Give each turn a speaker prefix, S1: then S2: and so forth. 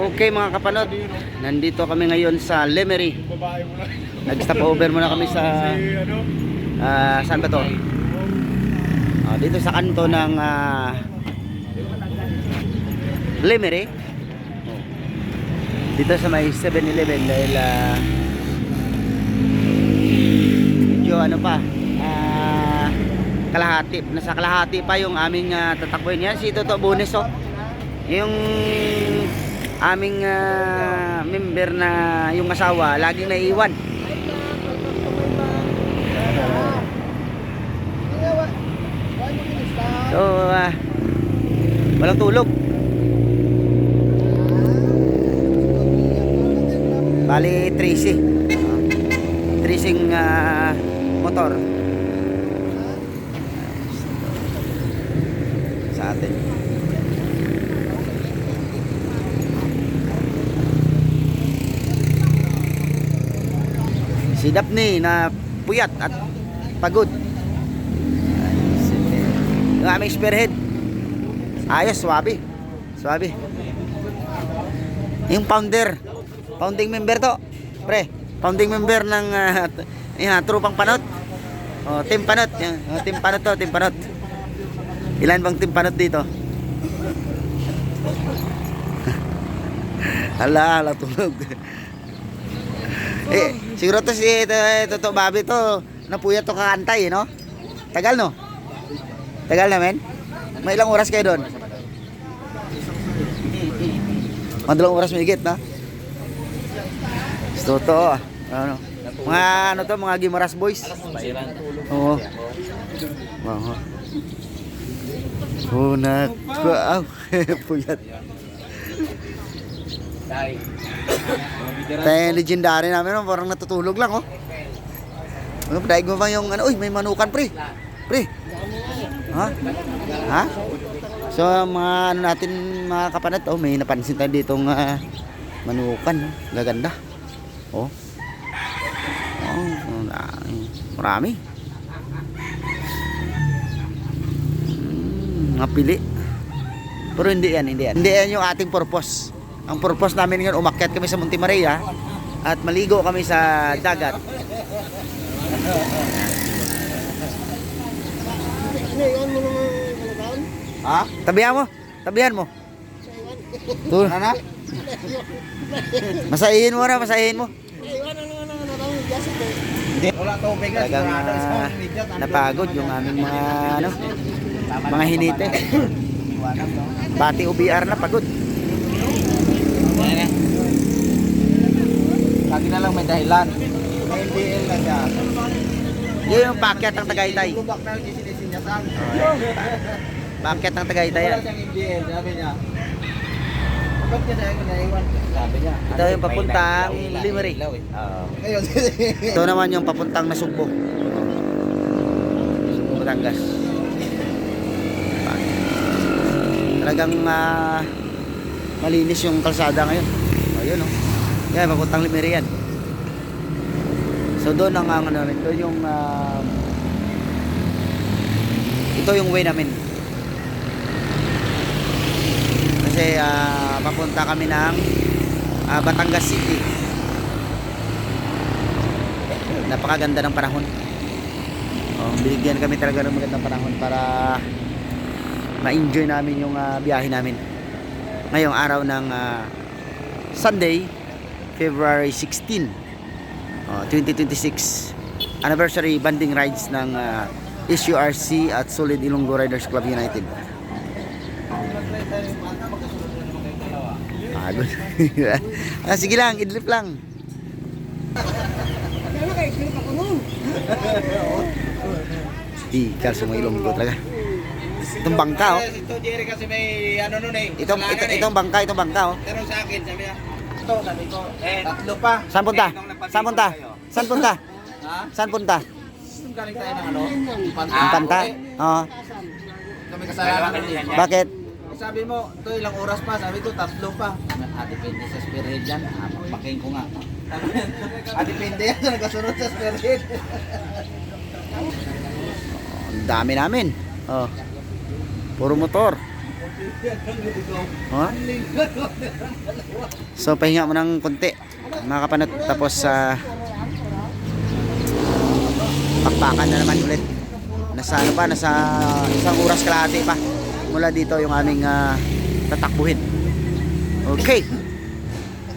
S1: Okay mga kapanod, nandito kami ngayon sa Lemery. Nag-stop over muna kami sa saan ba to? Dito sa kanto ng Lemery. Dito sa may 7-Eleven dahil medyo ano pa, kalahati, nasa kalahati pa yung aming tatakbuhin. Yan si Toto Bones, oh. Yung aming member na yung asawa laging naiiwan. So walang tulog. Bali tracing motor sa atin. Si Daphne na puyat at pagod. Yung aming spearhead, ayos, swabe. Yung founding member to, pre, founding member ng Trupang Panot. Team Panot, team Panot to, team Panot. Ilan bang team Panot dito? Hala, tulog. Siguro to si Toto Bobby to, napuyat to kakantay, no? Tagal, no? Tagal namin? May ilang oras kayo doon? Madalang oras may higit, no? Toto, ano? Mga ano to, mga Gimaras boys. Oo. Puyat. Tayo legendary namin, no? Parang natutulog lang, oh. Padaig mo ba yung ano? Uy, may manukan, pre. Ha? So mga ano natin, mga kapanat, oh, may napansin tayo ditong manukan, no? Gaganda. Marami. Mga pili. Pero hindi yan yung ating purpose. Ang purpose namin ngayon, umakyat kami sa Monte Maria at maligo kami sa dagat. Ha? Tabihan mo. Tuh. Na? Masahihin mo.
S2: Wala tubig na
S1: napagod yung aming mga hinite. Pati UBR na pagod.
S2: Lagi na lang may dahilan. May NBL na siya.
S1: Yun yung pakyat ng Tagaytay.
S2: Lubak na yung sinisinyasan.
S1: Pakyat ng Tagaytay yan.
S2: Wala siyang NBL, sabi niya. Ba't niya sa'yo naiwan? Sabi niya.
S1: Ito yung papuntang Lemery.
S2: Ngayon.
S1: Ito naman yung papuntang Nasugbo. Batangas. Talagang malinis yung kalsada ngayon. Ayun, oh. Yan, papuntang Lemery yan. So doon ang namin, doon yung ito yung way namin. Kasi papunta kami ng Batangas City. Napakaganda ng panahon. Binigyan kami talaga ng magandang panahon para ma-enjoy namin yung biyahe namin. Ngayong araw ng Sunday, February 16, 2026, anniversary banding rides ng SURC at Solid Ilonggo Riders Club United. Sige lang, idlip lang. Sticker sa mga Ilonggo talaga. Itong bangka, oh.
S2: Ito Jerry kasi may ano nun eh.
S1: Itong bangka, oh.
S2: Pero sa akin, sabi niya, ito, sabi ko, tatlo pa.
S1: Saan punta?
S2: Ha?
S1: Saan punta?
S2: Galing tayo ng ano?
S1: Ang Panta? Oo.
S2: Kami kasalanan din.
S1: Bakit?
S2: Sabi mo, ito ilang oras pa. Sabi ko, tatlo pa. Depende sa spearhead yan. Paking ko nga. Depende yan. Nagasunod sa spearhead.
S1: Ang dami namin. Puro motor. Oh. So pahinga mo ng konti mga kapanot, tapos pakpakan na naman ulit. Nasa ano pa, nasa isang oras kalahati pa mula dito yung aming tatakbuhin. Okay.